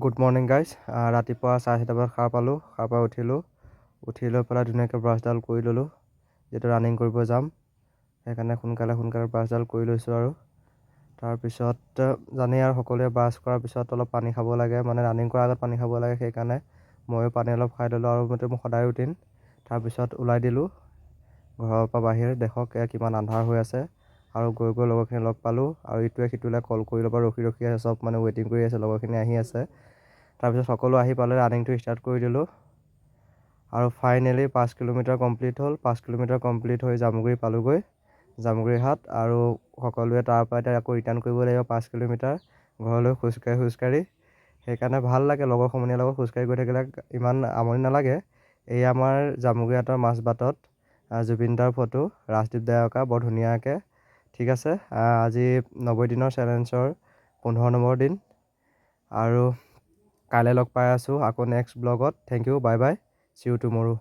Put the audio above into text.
Good morning guys. ৰাতিপুৱা 4:30 বজাত সাৰ পালোঁ। সাৰ পাই উঠি লৈ পেলাই ধুনীয়াকৈ ব্ৰাছডাল কৰি ল'লোঁ, যিহেতু ৰানিং কৰিব যাম সেইকাৰণে সোনকালে ব্ৰাছডাল কৰি লৈছোঁ। আৰু তাৰপিছত জানেই আৰু সকলোৱে ব্ৰাছ কৰাৰ পিছত অলপ পানী খাব লাগে, মানে ৰানিং কৰাৰ আগত পানী খাব লাগে, সেইকাৰণে ময়ো পানী অলপ খাই ল'লোঁ। আৰু মোৰ সদায় ৰুটিন। তাৰপিছত ওলাই দিলোঁ ঘৰৰ পৰা বাহিৰ। দেখক কিমান আন্ধাৰ হৈ আছে, আৰু গৈ লগৰখিনি লগ পালোঁ, আৰু ইটোৱে সিটোলৈ কল কৰি ল'ব ৰখি আছে, চব মানে ৱেইটিং কৰি আছে, লগৰখিনি আহি আছে। তাৰপিছত সকলো আহি পালে, ৰানিংটো ষ্টাৰ্ট কৰি দিলোঁ। আৰু ফাইনেলি 5 কিলোমিটাৰ কমপ্লিট হ'ল। 5 কিলোমিটাৰ কমপ্লিট হৈ জামুগুৰি পালোঁগৈ, জামুগুৰি হাট। আৰু সকলোৱে তাৰ পৰা এতিয়া আকৌ ৰিটাৰ্ণ কৰিব লাগিব 5 কিলোমিটাৰ ঘৰলৈ খোজকাঢ়ি। সেইকাৰণে ভাল লাগে, লগৰ সমনীয়াৰ লগত খোজকাঢ়ি গৈ থাকিলে ইমান আমনি নালাগে। এই আমাৰ জামুগুৰি হাটৰ মাজবাটত জুবিনদাৰ ফটো, ৰাজদীপ দাই অঁকা, বৰ ধুনীয়াকৈ। ঠিক আছে, আজি 90 দিনৰ চেলেঞ্জৰ 15 নম্বৰ দিন, আৰু কাইলৈ লগ পাই আছোঁ আকৌ নেক্সট ব্লগত। Thank you, bye bye, see you টুমৰো।